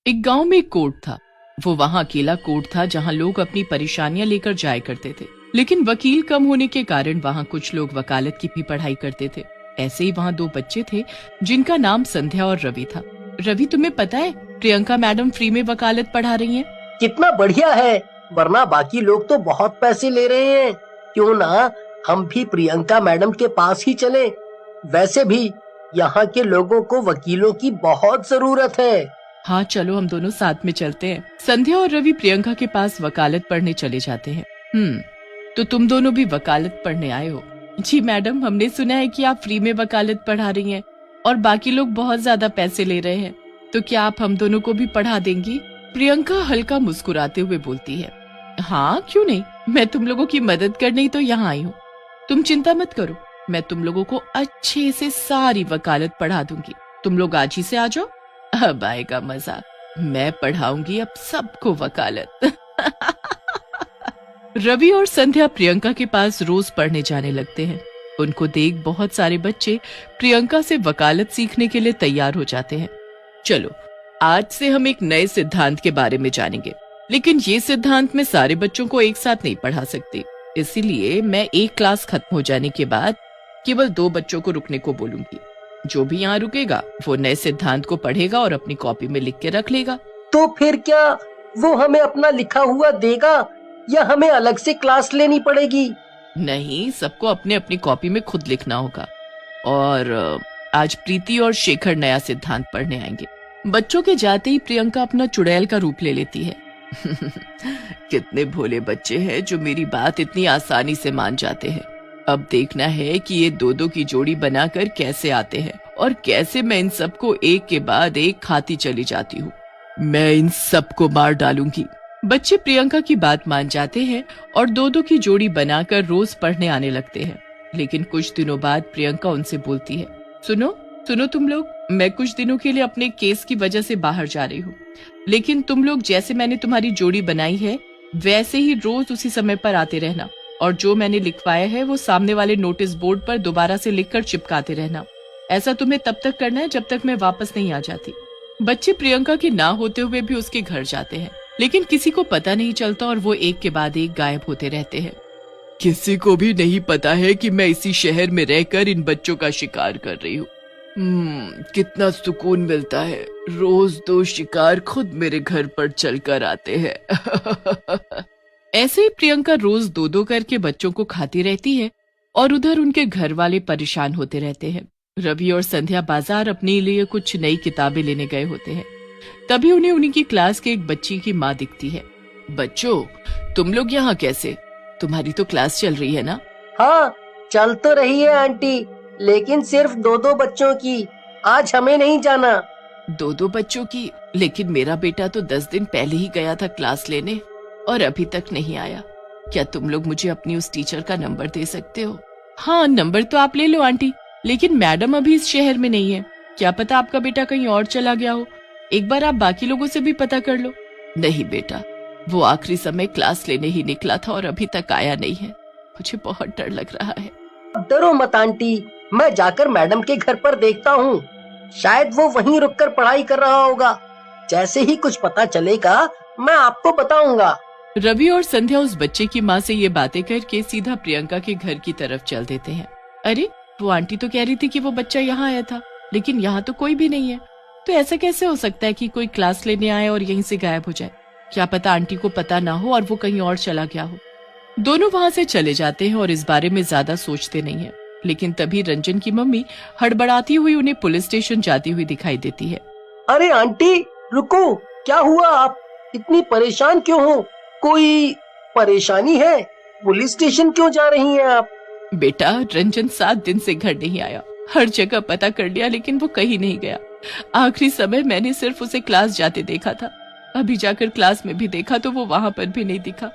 एक गांव में एक कोर्ट था। वो वहां अकेला कोर्ट था जहां लोग अपनी परेशानियां लेकर जाया करते थे, लेकिन वकील कम होने के कारण वहां कुछ लोग वकालत की भी पढ़ाई करते थे। ऐसे ही वहां दो बच्चे थे जिनका नाम संध्या और रवि था। रवि, तुम्हें पता है प्रियंका मैडम फ्री में वकालत पढ़ा रही हैं? कितना बढ़िया है, वरना बाकी लोग तो बहुत पैसे ले रहे हैं। क्यों ना हम भी प्रियंका मैडम के पास ही चलें। वैसे भी यहाँ के लोगों को वकीलों की बहुत जरूरत है। हाँ चलो, हम दोनों साथ में चलते हैं। संध्या और रवि प्रियंका के पास वकालत पढ़ने चले जाते हैं। तो तुम दोनों भी वकालत पढ़ने आए हो? जी मैडम, हमने सुना है कि आप फ्री में वकालत पढ़ा रही हैं और बाकी लोग बहुत ज्यादा पैसे ले रहे हैं, तो क्या आप हम दोनों को भी पढ़ा देंगी? प्रियंका हल्का मुस्कुराते हुए बोलती है, हाँ क्यों नहीं, मैं तुम लोगों की मदद करने ही तो यहाँ आई हूँ। तुम चिंता मत करो, मैं तुम लोगों को अच्छे से सारी वकालत पढ़ा दूंगी। तुम लोग आज ही से आ जाओ, अब आएगा मजा। मैं पढ़ाऊंगी अब सबको वकालत। रवि और संध्या प्रियंका के पास रोज पढ़ने जाने लगते हैं। उनको देख बहुत सारे बच्चे प्रियंका से वकालत सीखने के लिए तैयार हो जाते हैं। चलो, आज से हम एक नए सिद्धांत के बारे में जानेंगे, लेकिन ये सिद्धांत मैं सारे बच्चों को एक साथ नहीं पढ़ा सकती। इसीलिए मैं एक क्लास खत्म हो जाने के बाद केवल 2 बच्चों को रुकने को बोलूंगी। जो भी यहाँ रुकेगा वो नए सिद्धांत को पढ़ेगा और अपनी कॉपी में लिख के रख लेगा। तो फिर क्या वो हमें अपना लिखा हुआ देगा या हमें अलग से क्लास लेनी पड़ेगी? नहीं, सबको अपने अपनी कॉपी में खुद लिखना होगा। और आज प्रीति और शेखर नया सिद्धांत पढ़ने आएंगे। बच्चों के जाते ही प्रियंका अपना चुड़ैल का रूप ले लेती है। कितने भोले बच्चे हैं जो मेरी बात इतनी आसानी से मान जाते हैं। अब देखना है कि ये 2-2 की जोड़ी बनाकर कैसे आते हैं और कैसे मैं इन सबको एक के बाद एक खाती चली जाती हूँ। मैं इन सबको मार डालूंगी। बच्चे प्रियंका की बात मान जाते हैं और 2-2 की जोड़ी बनाकर रोज पढ़ने आने लगते हैं। लेकिन कुछ दिनों बाद प्रियंका उनसे बोलती है, सुनो सुनो तुम लोग, मैं कुछ दिनों के लिए अपने केस की वजह से बाहर जा रही हूँ, लेकिन तुम लोग जैसे मैंने तुम्हारी जोड़ी बनाई है वैसे ही रोज उसी समय पर आते रहना, और जो मैंने लिखवाया है वो सामने वाले नोटिस बोर्ड पर दोबारा से लिखकर चिपकाते रहना। ऐसा तुम्हें तब तक करना है जब तक मैं वापस नहीं आ जाती। बच्चे प्रियंका के ना होते हुए भी उसके घर जाते हैं, लेकिन किसी को पता नहीं चलता और वो एक के बाद एक गायब होते रहते हैं। किसी को भी नहीं पता है कि मैं इसी शहर में रहकर इन बच्चों का शिकार कर रही हूँ। कितना सुकून मिलता है, रोज 2 शिकार खुद मेरे घर पर चलकर आते हैं। ऐसे ही प्रियंका रोज 2-2 करके बच्चों को खाती रहती है और उधर उनके घर वाले परेशान होते रहते हैं। रवि और संध्या बाजार अपने लिए कुछ नई किताबें लेने गए होते हैं। तभी उन्हें उन्हीं की क्लास के एक बच्ची की माँ दिखती है। बच्चों, तुम लोग यहाँ कैसे? तुम्हारी तो क्लास चल रही है ना? हाँ, चल तो रही है आंटी, लेकिन सिर्फ 2-2 बच्चों की। आज हमें नहीं जाना। 2-2 बच्चों की? लेकिन मेरा बेटा तो 10 दिन पहले ही गया था क्लास लेने और अभी तक नहीं आया। क्या तुम लोग मुझे अपनी उस टीचर का नंबर दे सकते हो? हाँ, नंबर तो आप ले लो आंटी, लेकिन मैडम अभी इस शहर में नहीं है। क्या पता आपका बेटा कहीं और चला गया हो। एक बार आप बाकी लोगों से भी पता कर लो। नहीं बेटा, वो आखिरी समय क्लास लेने ही निकला था और अभी तक आया नहीं है। मुझे बहुत डर लग रहा है। डरो मत आंटी, मैं जाकर मैडम के घर पर देखता हूँ। शायद वो वहीं रुककर पढ़ाई कर रहा होगा। जैसे ही कुछ पता चलेगा मैं आपको बताऊंगा। रवि और संध्या उस बच्चे की माँ से ये बातें करके सीधा प्रियंका के घर की तरफ चल देते हैं। अरे, वो आंटी तो कह रही थी कि वो बच्चा यहाँ आया था, लेकिन यहाँ तो कोई भी नहीं है। तो ऐसा कैसे हो सकता है कि कोई क्लास लेने आए और यहीं से गायब हो जाए? क्या पता आंटी को पता ना हो और वो कहीं और चला गया हो। दोनों वहाँ से चले जाते हैं और इस बारे में ज्यादा सोचते नहीं है। लेकिन तभी रंजन की मम्मी हड़बड़ाती हुई उन्हें पुलिस स्टेशन जाती हुई दिखाई देती है। अरे आंटी रुको, क्या हुआ? आप इतनी परेशान क्यों हो? कोई परेशानी है? पुलिस स्टेशन क्यों जा रही हैं आप? बेटा, रंजन 7 दिन से घर नहीं आया। हर जगह पता कर लिया लेकिन वो कहीं नहीं गया। आखिरी समय मैंने सिर्फ उसे क्लास जाते देखा था। अभी जाकर क्लास में भी देखा तो वो वहाँ पर भी नहीं दिखा।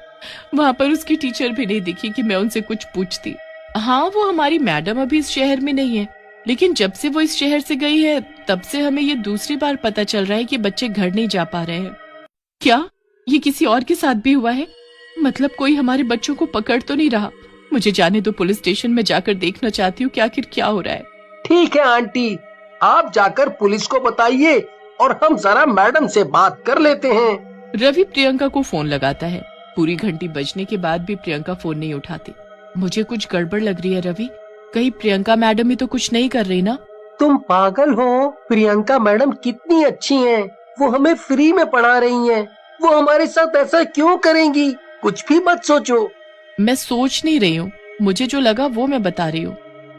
वहाँ पर उसकी टीचर भी नहीं दिखी कि मैं उनसे कुछ पूछती। हाँ, वो हमारी मैडम अभी इस शहर में नहीं है, लेकिन जब से वो इस शहर से गई है तब से हमें ये दूसरी बार पता चल रहा है कि बच्चे घर नहीं जा पा रहे हैं। क्या ये किसी और के साथ भी हुआ है? मतलब कोई हमारे बच्चों को पकड़ तो नहीं रहा? मुझे जाने दो, पुलिस स्टेशन में जाकर देखना चाहती हूँ कि आखिर क्या हो रहा है। ठीक है आंटी, आप जाकर पुलिस को बताइए और हम जरा मैडम से बात कर लेते हैं। रवि प्रियंका को फोन लगाता है। पूरी घंटी बजने के बाद भी प्रियंका फोन नहीं उठाती। मुझे कुछ गड़बड़ लग रही है रवि, कहीं प्रियंका मैडम ही तो कुछ नहीं कर रही ना? तुम पागल हो, प्रियंका मैडम कितनी अच्छी हैं, वो हमें फ्री में पढ़ा रही हैं, वो हमारे साथ ऐसा क्यों करेंगी? कुछ भी मत सोचो। मैं सोच नहीं रही हूँ, मुझे जो लगा वो मैं बता रही हूँ।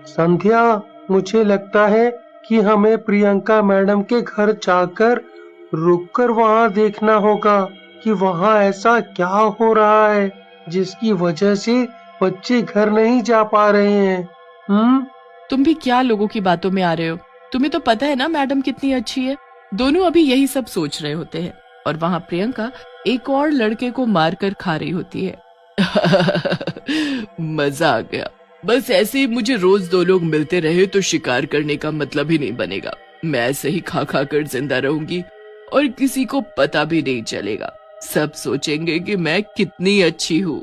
संध्या, मुझे लगता है कि हमें प्रियंका मैडम के घर जाकर रुककर वहाँ देखना होगा कि वहाँ ऐसा क्या हो रहा है जिसकी वजह से बच्चे घर नहीं जा पा रहे हैं। तुम भी क्या लोगों की बातों में आ रहे हो? तुम्हें तो पता है ना मैडम कितनी अच्छी है। दोनों अभी यही सब सोच रहे होते हैं और वहाँ प्रियंका एक और लड़के को मार कर खा रही होती है। मजा आ गया। बस ऐसे ही मुझे रोज दो लोग मिलते रहे तो शिकार करने का मतलब ही नहीं बनेगा। मैं ऐसे ही खा खा कर जिंदा रहूंगी और किसी को पता भी नहीं चलेगा। सब सोचेंगे कि मैं कितनी अच्छी हूँ।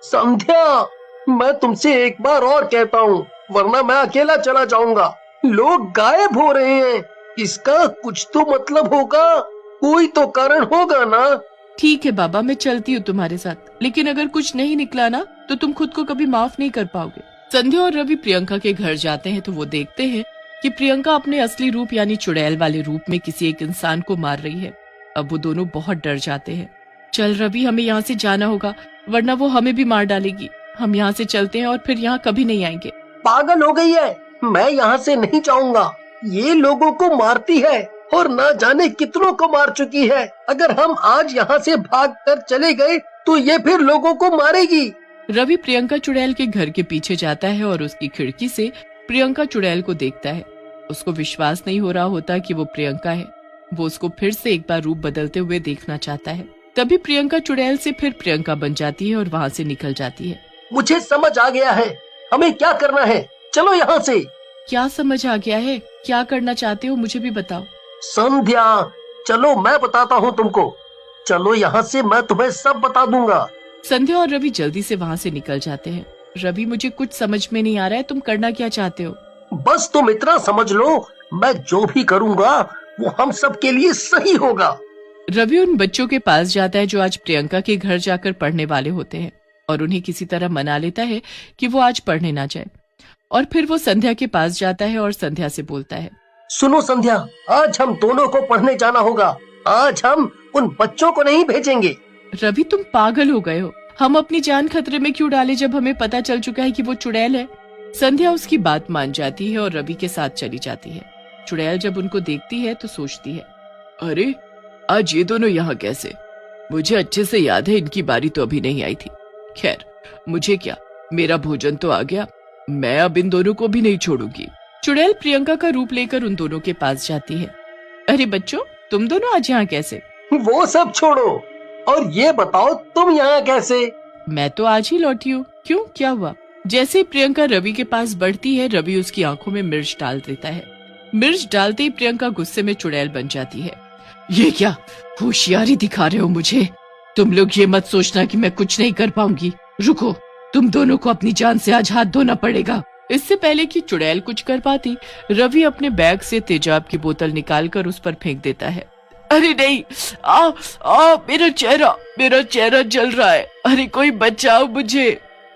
संध्या, मैं तुमसे एक बार और कहता हूँ, वरना मैं अकेला चला जाऊंगा। लोग गायब हो रहे हैं, इसका कुछ तो मतलब होगा, कोई तो कारण होगा ना। ठीक है बाबा, मैं चलती हूँ तुम्हारे साथ, लेकिन अगर कुछ नहीं निकला ना तो तुम खुद को कभी माफ नहीं कर पाओगे। संध्या और रवि प्रियंका के घर जाते हैं तो वो देखते हैं कि प्रियंका अपने असली रूप यानी चुड़ैल वाले रूप में किसी एक इंसान को मार रही है। अब वो दोनों बहुत डर जाते हैं। चल रवि, हमें यहाँ से जाना होगा, वरना वो हमें भी मार डालेगी। हम यहाँ से चलते हैं और फिर यहाँ कभी नहीं आएंगे। पागल हो गई है, मैं यहाँ से नहीं जाऊंगा। ये लोगों को मारती है और ना जाने कितनों को मार चुकी है। अगर हम आज यहाँ से भागकर चले गए तो ये फिर लोगों को मारेगी। रवि प्रियंका चुड़ैल के घर के पीछे जाता है और उसकी खिड़की से प्रियंका चुड़ैल को देखता है। उसको विश्वास नहीं हो रहा होता कि वो प्रियंका है। वो उसको फिर से एक बार रूप बदलते हुए देखना चाहता है। तभी प्रियंका चुड़ैल से फिर प्रियंका बन जाती है और वहाँ से निकल जाती है। मुझे समझ आ गया है, हमें क्या करना है, चलो यहाँ से। क्या समझ आ गया है? क्या करना चाहते हो मुझे भी बताओ। संध्या, चलो मैं बताता हूँ तुमको। चलो यहाँ से, मैं तुम्हें सब बता दूंगा। संध्या और रवि जल्दी से वहाँ से निकल जाते हैं। रवि, मुझे कुछ समझ में नहीं आ रहा है, तुम करना क्या चाहते हो? बस तुम इतना समझ लो, मैं जो भी करूँगा वो हम सब के लिए सही होगा। रवि उन बच्चों के पास जाता है जो आज प्रियंका के घर जाकर पढ़ने वाले होते हैं और उन्हें किसी तरह मना लेता है कि वो आज पढ़ने ना जाए। और फिर वो संध्या के पास जाता है और संध्या से बोलता है, सुनो संध्या, आज हम दोनों को पढ़ने जाना होगा। आज हम उन बच्चों को नहीं भेजेंगे। रवि, तुम पागल हो गए हो। हम अपनी जान खतरे में क्यों डाले जब हमें पता चल चुका है कि वो चुड़ैल है। संध्या उसकी बात मान जाती है और रवि के साथ चली जाती है। चुड़ैल जब उनको देखती है तो सोचती है, अरे आज ये दोनों यहाँ कैसे? मुझे अच्छे से याद है इनकी बारी तो अभी नहीं आई थी। खैर, मुझे क्या, मेरा भोजन तो आ गया, मैं अब इन दोनों को भी नहीं छोड़ूंगी। चुड़ैल प्रियंका का रूप लेकर उन दोनों के पास जाती है। अरे बच्चों, तुम दोनों आज यहाँ कैसे? वो सब छोड़ो और ये बताओ, तुम यहाँ कैसे? मैं तो आज ही लौटी हूँ। क्यों, क्या हुआ? जैसे ही प्रियंका रवि के पास बढ़ती है, रवि उसकी आंखों में मिर्च डाल देता है। मिर्च डालते ही प्रियंका गुस्से में चुड़ैल बन जाती है। ये क्या होशियारी दिखा रहे हो मुझे? तुम लोग ये मत सोचना कि मैं कुछ नहीं कर पाऊंगी। रुको, तुम दोनों को अपनी जान से आज हाथ धोना पड़ेगा। इससे पहले कि चुड़ैल कुछ कर पाती, रवि अपने बैग से तेजाब की बोतल निकालकर उस पर फेंक देता है। अरे नहीं, मेरा चेहरा जल रहा है। अरे कोई बचाओ मुझे।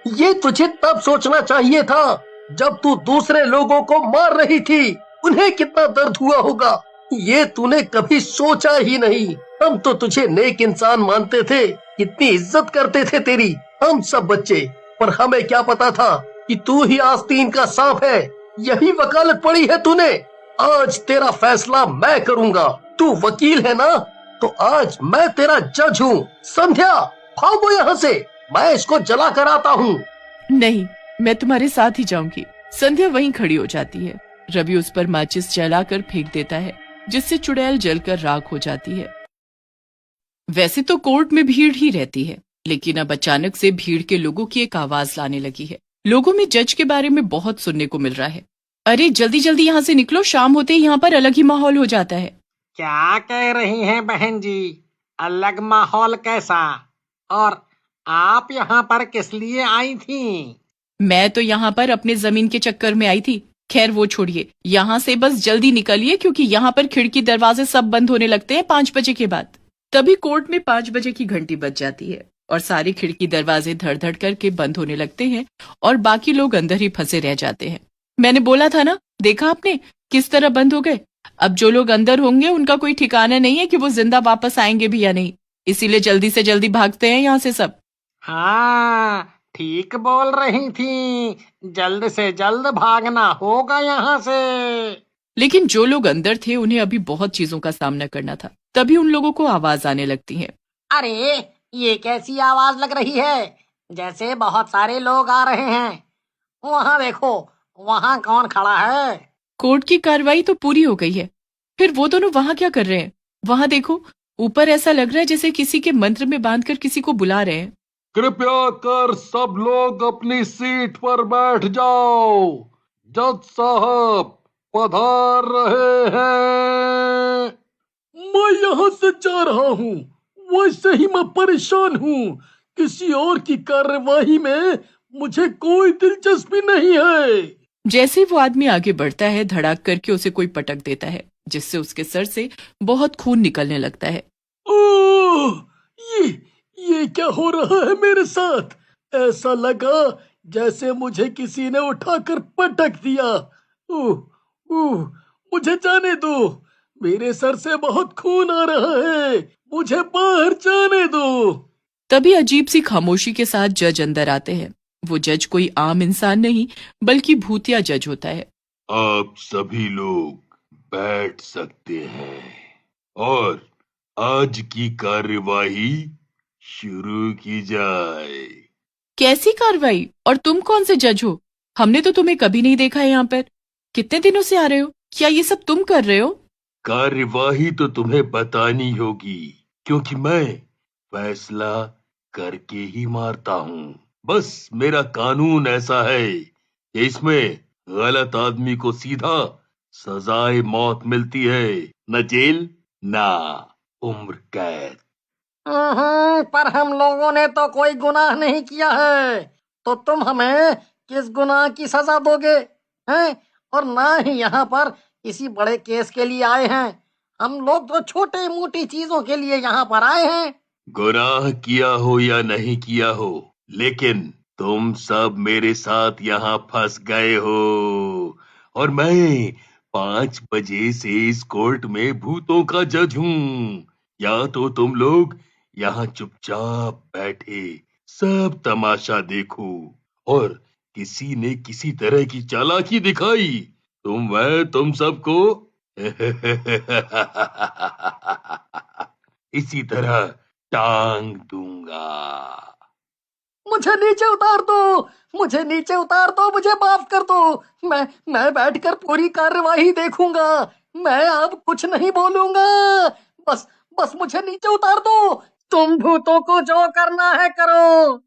ये तुझे तब सोचना चाहिए था जब तू दूसरे लोगों को मार रही थी। उन्हें कितना दर्द हुआ होगा, ये तूने कभी सोचा ही नहीं। हम तो तुझे नेक इंसान मानते थे, कितनी इज्जत करते थे तेरी हम सब बच्चे, पर हमें क्या पता था कि तू ही आस्तीन का सांप है। यही वकालत पड़ी है तूने। आज तेरा फैसला मैं करूंगा। तू वकील है ना, तो आज मैं तेरा जज हूँ। संध्या, भागो यहाँ से, मैं इसको जला कर आता हूँ। नहीं, मैं तुम्हारे साथ ही जाऊंगी। संध्या वहीं खड़ी हो जाती है। रवि उस पर माचिस जलाकर फेंक देता है, जिससे चुड़ैल जलकर राख हो जाती है। वैसे तो कोर्ट में भीड़ ही रहती है, लेकिन अब अचानक से भीड़ के लोगों की एक आवाज लाने लगी है। लोगों में जज के बारे में बहुत सुनने को मिल रहा है। अरे जल्दी जल्दी यहाँ से निकलो, शाम होते ही यहाँ पर अलग ही माहौल हो जाता है। क्या कह रही हैं बहन जी? अलग माहौल कैसा? और आप यहाँ पर किस लिए आई थी? मैं तो यहाँ पर अपने जमीन के चक्कर में आई थी। खैर वो छोड़िए, यहाँ से बस जल्दी निकलिए क्योंकि यहाँ पर खिड़की दरवाजे सब बंद होने लगते हैं 5 बजे के बाद। तभी कोर्ट में 5 बजे की घंटी बज जाती है और सारे खिड़की दरवाजे धड़ धड़ करके बंद होने लगते हैं और बाकी लोग अंदर ही फंसे रह जाते हैं। मैंने बोला था ना, देखा आपने किस तरह बंद हो गए। अब जो लोग अंदर होंगे उनका कोई ठिकाना नहीं है कि वो जिंदा वापस आएंगे भी या नहीं, इसीलिए जल्दी से जल्दी भागते हैं यहाँ से सब। हाँ, ठीक बोल रही थी, जल्द से जल्द भागना होगा यहाँ से। लेकिन जो लोग अंदर थे उन्हें अभी बहुत चीजों का सामना करना था। तभी उन लोगों को आवाज आने लगती है। अरे, ये कैसी आवाज लग रही है, जैसे बहुत सारे लोग आ रहे हैं। वहाँ देखो, वहाँ कौन खड़ा है? कोर्ट की कार्रवाई तो पूरी हो गई है, फिर वो दोनों वहां क्या कर रहे हैं? वहां देखो, ऊपर ऐसा लग रहा है जैसे किसी के मंत्र में बांधकर किसी को बुला रहे हैं। कृपया कर सब लोग अपनी सीट पर बैठ जाओ, जज साहब पधार रहे हैं। मैं यहाँ से जा रहा हूँ, वैसे ही मैं परेशान हूँ। किसी और की कार्यवाही में मुझे कोई दिलचस्पी नहीं है। जैसे ही वो आदमी आगे बढ़ता है, धड़ाक करके उसे कोई पटक देता है, जिससे उसके सर से बहुत खून निकलने लगता है। ओह, ये क्या हो रहा है मेरे साथ? ऐसा लगा जैसे मुझे किसी ने उठाकर पटक दिया। मुझे जाने दो, मेरे सर से बहुत खून आ रहा है, मुझे बाहर जाने दो। तभी अजीब सी खामोशी के साथ जज अंदर आते हैं। वो जज कोई आम इंसान नहीं बल्कि भूतिया जज होता है। आप सभी लोग बैठ सकते हैं और आज की कार्यवाही शुरू की जाए। कैसी कार्रवाई? और तुम कौन से जज हो? हमने तो तुम्हें कभी नहीं देखा है यहाँ पर। कितने दिनों से आ रहे हो? क्या ये सब तुम कर रहे हो? कार्यवाही तो तुम्हें बतानी होगी, क्योंकि मैं फैसला करके ही मारता हूँ। बस मेरा कानून ऐसा है कि इसमें गलत आदमी को सीधा सजाए मौत मिलती है, न जेल न उम्र कैद। पर हम लोगों ने तो कोई गुनाह नहीं किया है, तो तुम हमें किस गुनाह की सजा दोगे हैं? और ना ही यहाँ पर किसी बड़े केस के लिए आए हैं, हम लोग तो छोटे मोटी चीजों के लिए यहाँ पर आए हैं। गुनाह किया हो या नहीं किया हो, लेकिन तुम सब मेरे साथ यहाँ फंस गए हो और मैं 5 बजे से इस कोर्ट में भूतों का जज हूँ। या तो तुम लोग यहाँ चुपचाप बैठे सब तमाशा देखो और किसी ने किसी तरह की चालाकी दिखाई तो मैं तुम सबको इसी तरह टांग दूंगा। मुझे नीचे उतार दो, मुझे नीचे उतार दो, मुझे माफ कर दो। मैं बैठकर पूरी कार्यवाही देखूंगा, मैं अब कुछ नहीं बोलूंगा। बस बस मुझे नीचे उतार दो, तुम भूतों को जो करना है करो।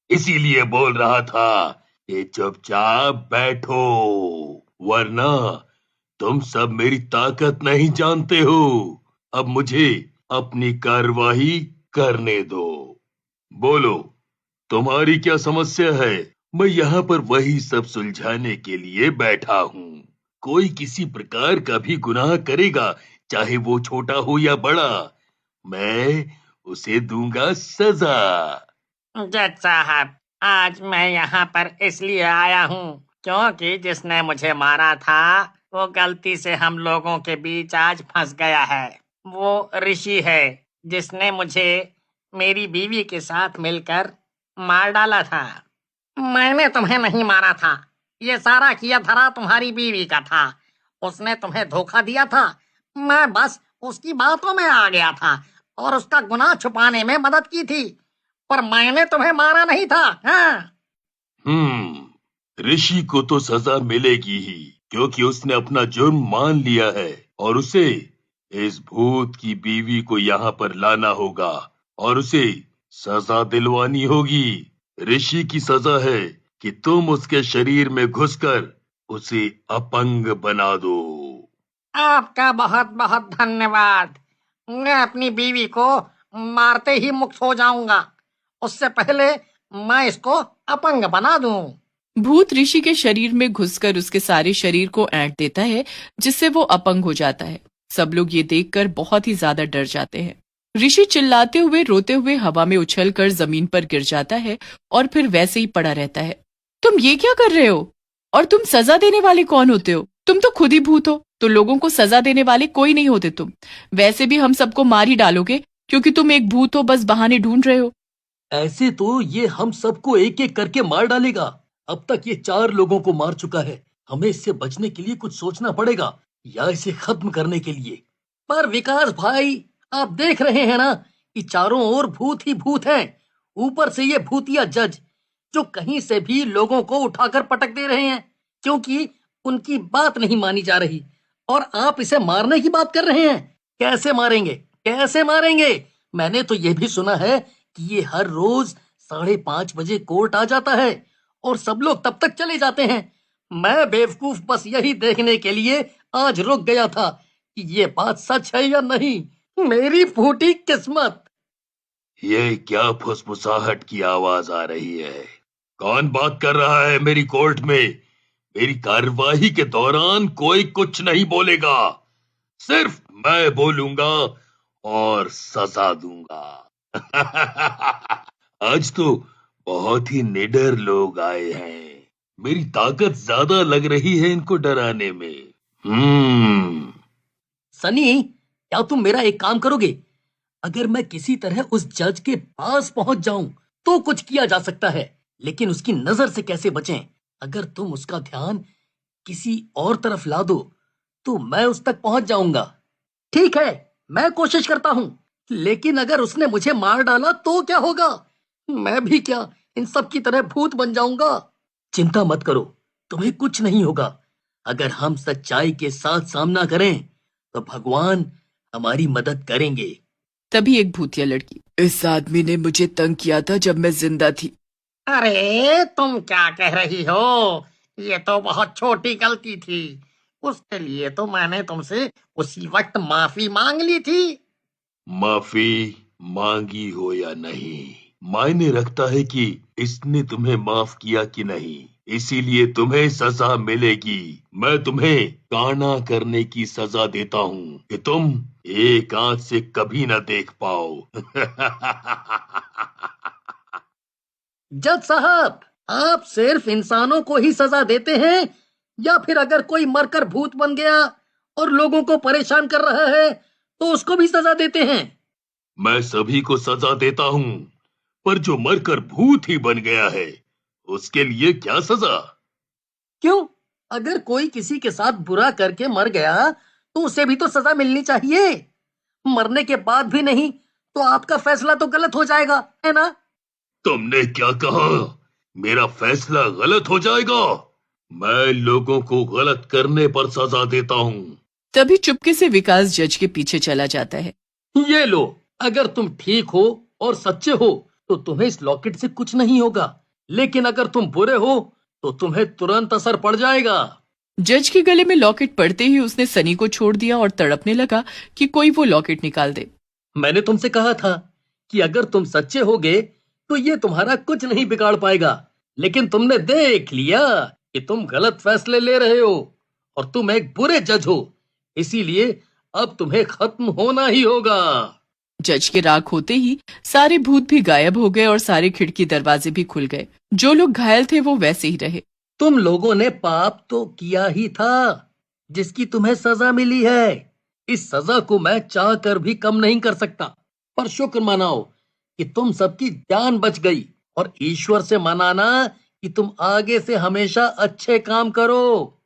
इसीलिए बोल रहा था कि चुपचाप बैठो, वरना तुम सब मेरी ताकत नहीं जानते हो। अब मुझे अपनी कार्यवाही करने दो। बोलो, तुम्हारी क्या समस्या है? मैं यहाँ पर वही सब सुलझाने के लिए बैठा हूँ। कोई किसी प्रकार का भी गुनाह करेगा, चाहे वो छोटा हो या बड़ा, मैं उसे दूंगा सजा। जज साहब, आज मैं यहाँ पर इसलिए आया हूँ क्योंकि जिसने मुझे मारा था वो गलती से हम लोगों के बीच आज फंस गया है। वो ऋषि है जिसने मुझे मेरी बीवी के साथ मिलकर मार डाला था। मैंने तुम्हें नहीं मारा था, ये सारा किया धरा तुम्हारी बीवी का था। उसने तुम्हें धोखा दिया था, मैं बस उसकी बातों में आ गया था और उसका गुनाह छुपाने में मदद की थी, पर मैंने तुम्हें मारा नहीं था। हाँ। ऋषि को तो सजा मिलेगी ही, क्योंकि उसने अपना जुर्म मान लिया है और उसे इस भूत की बीवी को यहाँ पर लाना होगा और उसे सजा दिलवानी होगी। ऋषि की सजा है कि तुम उसके शरीर में घुसकर उसे अपंग बना दो। आपका बहुत बहुत धन्यवाद। मैं अपनी बीवी को मारते ही मुक्त हो जाऊंगा, उससे पहले मैं इसको अपंग बना दूं। भूत ऋषि के शरीर में घुसकर उसके सारे शरीर को ऐंठ देता है, जिससे वो अपंग हो जाता है। सब लोग ये देखकर बहुत ही ज्यादा डर जाते हैं। ऋषि चिल्लाते हुए रोते हुए हवा में उछलकर जमीन पर गिर जाता है और फिर वैसे ही पड़ा रहता है। तुम ये क्या कर रहे हो? और तुम सजा देने वाले कौन होते हो? तुम तो खुद ही भूत हो, तो लोगों को सजा देने वाले कोई नहीं होते तुम। वैसे भी हम सबको मार ही डालोगे, क्योंकि तुम एक भूत हो, बस बहाने ढूंढ रहे हो। ऐसे तो ये हम सबको एक एक करके मार डालेगा। अब तक ये 4 लोगों को मार चुका है। हमें इससे बचने के लिए कुछ सोचना पड़ेगा, या इसे खत्म करने के लिए। पर विकास भाई, आप देख रहे हैं ना कि चारों ओर भूत ही भूत हैं। ऊपर से ये भूतिया जज जो कहीं से भी लोगों को उठाकर पटक दे रहे हैं, क्योंकि उनकी बात नहीं मानी जा रही। और आप इसे मारने की बात कर रहे हैं। कैसे मारेंगे, कैसे मारेंगे? मैंने तो ये भी सुना है कि ये हर रोज 5:30 बजे कोर्ट आ जाता है और सब लोग तब तक चले जाते हैं। मैं बेवकूफ बस यही देखने के लिए आज रुक गया था कि ये बात सच है या नहीं। मेरी फूटी किस्मत। ये क्या फुसफुसाहट की आवाज आ रही है? कौन बात कर रहा है मेरी कोर्ट में? मेरी कार्यवाही के दौरान कोई कुछ नहीं बोलेगा, सिर्फ मैं बोलूंगा और सजा दूंगा। आज तो बहुत ही निडर लोग आए हैं। मेरी ताकत ज्यादा लग रही है इनको डराने में। सनी, क्या तुम मेरा एक काम करोगे? अगर मैं किसी तरह उस जज के पास पहुंच जाऊं तो कुछ किया जा सकता है, लेकिन उसकी नजर से कैसे बचें? अगर तुम उसका ध्यान किसी और तरफ ला दो तो मैं उस तक पहुंच जाऊंगा। ठीक है, मैं कोशिश करता हूं, लेकिन अगर उसने मुझे मार डाला तो क्या होगा? मैं भी क्या इन सब की तरह भूत बन जाऊंगा? चिंता मत करो, तुम्हें कुछ नहीं होगा। अगर हम सच्चाई के साथ सामना करें तो भगवान हमारी मदद करेंगे। तभी एक भूतिया लड़की, इस आदमी ने मुझे तंग किया था जब मैं जिंदा थी। अरे तुम क्या कह रही हो? ये तो बहुत छोटी गलती थी। उसके लिए तो मैंने तुमसे उसी वक्त माफी मांग ली थी। माफी मांगी हो या नहीं, मायने रखता है कि इसने तुम्हें माफ किया कि नहीं। इसीलिए तुम्हें सजा मिलेगी। मैं तुम्हें काना करने की सजा देता हूँ कि तुम एक आंख से कभी ना देख पाओ। जज साहब, आप सिर्फ इंसानों को ही सजा देते हैं, या फिर अगर कोई मरकर भूत बन गया और लोगों को परेशान कर रहा है तो उसको भी सजा देते हैं? मैं सभी को सजा देता हूँ, पर जो मरकर भूत ही बन गया है उसके लिए क्या सजा? क्यों? अगर कोई किसी के साथ बुरा करके मर गया तो उसे भी तो सजा मिलनी चाहिए। मरने के बाद भी नहीं तो आपका फैसला तो गलत हो जाएगा, है ना? तुमने क्या कहा? मेरा फैसला गलत हो जाएगा? मैं लोगों को गलत करने पर सजा देता हूँ। तभी चुपके से विकास जज के पीछे चला जाता है। ये लो, अगर तुम ठीक हो और सच्चे हो तो तुम्हें इस लॉकेट से कुछ नहीं होगा, लेकिन अगर तुम बुरे हो तो तुम्हें तुरंत असर पड़ जाएगा। जज के गले में लॉकेट पड़ते ही उसने सनी को छोड़ दिया और तड़पने लगा कि कोई वो लॉकेट निकाल दे। मैंने तुमसे कहा था कि अगर तुम सच्चे होगे तो ये तुम्हारा कुछ नहीं बिगाड़ पाएगा, लेकिन तुमने देख लिया कि तुम गलत फैसले ले रहे हो और तुम एक बुरे जज हो। इसीलिए अब तुम्हें खत्म होना ही होगा। जज के राख होते ही सारे भूत भी गायब हो गए और सारे खिड़की दरवाजे भी खुल गए। जो लोग घायल थे वो वैसे ही रहे। तुम लोगों ने पाप तो किया ही था, जिसकी तुम्हें सजा मिली है। इस सजा को मैं चाह कर भी कम नहीं कर सकता, पर शुक्र मनाओ कि तुम सबकी जान बच गई, और ईश्वर से मनाना कि तुम आगे से हमेशा अच्छे काम करो।